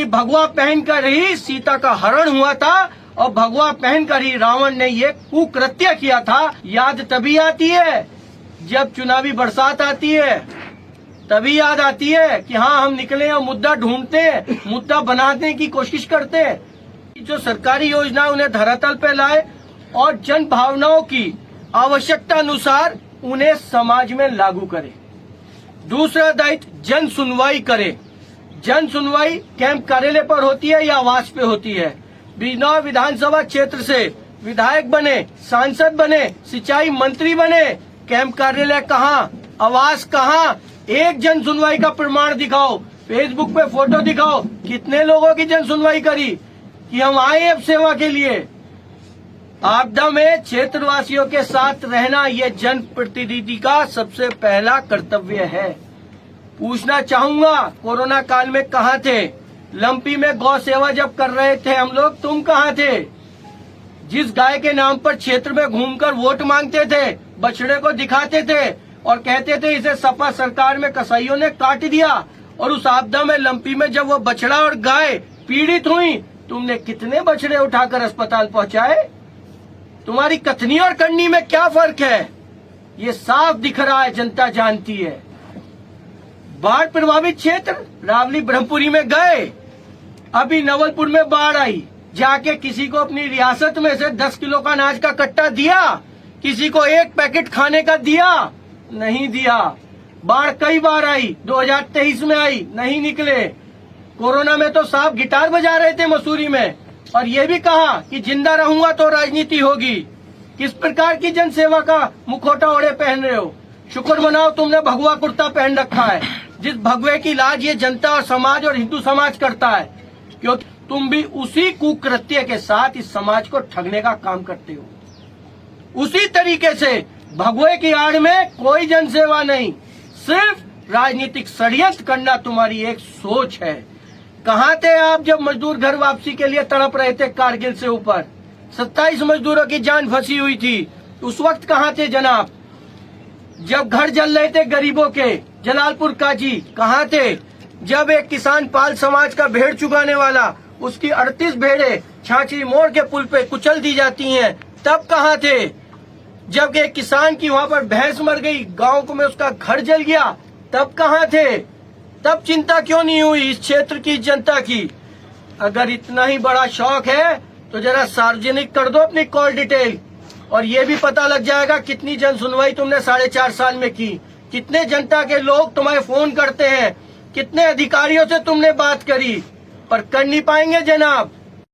भगवा पहनकर ही सीता का हरण हुआ था और भगवा पहनकर ही रावण ने ये कुकृत्य किया था। याद तभी आती है जब चुनावी बरसात आती है, तभी याद आती है कि हाँ हम निकले और मुद्दा ढूंढते हैं, मुद्दा बनाने की कोशिश करते हैं। जो सरकारी योजना उन्हें धरातल पे लाए और जन भावनाओं की आवश्यकता अनुसार उन्हें समाज में लागू करे। दूसरा दायित्व जन सुनवाई करे। जन सुनवाई कैंप कार्यालय पर होती है या आवास पे होती है। बिजनौर विधानसभा क्षेत्र से विधायक बने, सांसद बने, सिंचाई मंत्री बने, कैंप कार्यालय कहाँ, आवास कहाँ? एक जन सुनवाई का प्रमाण दिखाओ, फेसबुक पे फोटो दिखाओ, कितने लोगों की जन सुनवाई करी कि हम आए अब सेवा के लिए। आपदा में क्षेत्रवासियों के साथ रहना ये जन प्रतिनिधि का सबसे पहला कर्तव्य है। पूछना चाहूंगा, कोरोना काल में कहाँ थे? लंपी में गौ सेवा जब कर रहे थे हम लोग, तुम कहाँ थे? जिस गाय के नाम पर क्षेत्र में घूमकर वोट मांगते थे, बछड़े को दिखाते थे और कहते थे इसे सपा सरकार में कसाईयों ने काट दिया, और उस आपदा में लंपी में जब वो बछड़ा और गाय पीड़ित हुई, तुमने कितने बछड़े उठाकर अस्पताल पहुंचाए? तुम्हारी कथनी और करनी में क्या फर्क है? ये साफ दिख रहा है, जनता जानती है। बाढ़ प्रभावित क्षेत्र रावली ब्रह्मपुरी में गए, अभी नवलपुर में बाढ़ आई, जाके किसी को अपनी रियासत में से 10 किलो का अनाज का कट्टा दिया? किसी को एक पैकेट खाने का दिया? नहीं दिया। बाढ़ कई बार आई, 2023 में आई, नहीं निकले। कोरोना में तो साहब गिटार बजा रहे थे मसूरी में, और ये भी कहा कि जिंदा रहूंगा तो राजनीति होगी। किस प्रकार की जनसेवा का मुखौटा ओढ़े पहन रहे हो? शुक्र मनाओ तुमने भगवा कुर्ता पहन रखा है, जिस भगवे की लाज ये जनता और समाज और हिंदू समाज करता है, क्योंकि तुम भी उसी कुकृत्य के साथ इस समाज को ठगने का काम करते हो। उसी तरीके से भगवे की आड़ में कोई जनसेवा नहीं, सिर्फ राजनीतिक षड्यंत्र करना तुम्हारी एक सोच है। कहाँ थे आप जब मजदूर घर वापसी के लिए तड़प रहे थे कारगिल से ऊपर? 27 मजदूरों की जान फंसी हुई थी, उस वक्त कहाँ थे जनाब? जब घर जल रहे थे गरीबों के, जलालपुर काजी कहाँ थे? जब एक किसान पाल समाज का भेड़ चुगाने वाला, उसकी 38 भेड़े छाछी मोड़ के पुल पे कुचल दी जाती हैं, तब कहाँ थे? जब एक किसान की वहाँ पर भैंस मर गई, गांव में उसका घर जल गया, तब कहाँ थे? तब चिंता क्यों नहीं हुई इस क्षेत्र की जनता की? अगर इतना ही बड़ा शौक है तो जरा सार्वजनिक कर दो अपनी कॉल डिटेल, और ये भी पता लग जाएगा कितनी जन सुनवाई तुमने 4.5 साल में की, कितने जनता के लोग तुम्हें फोन करते हैं, कितने अधिकारियों से तुमने बात करी, पर कर नहीं पाएंगे जनाब।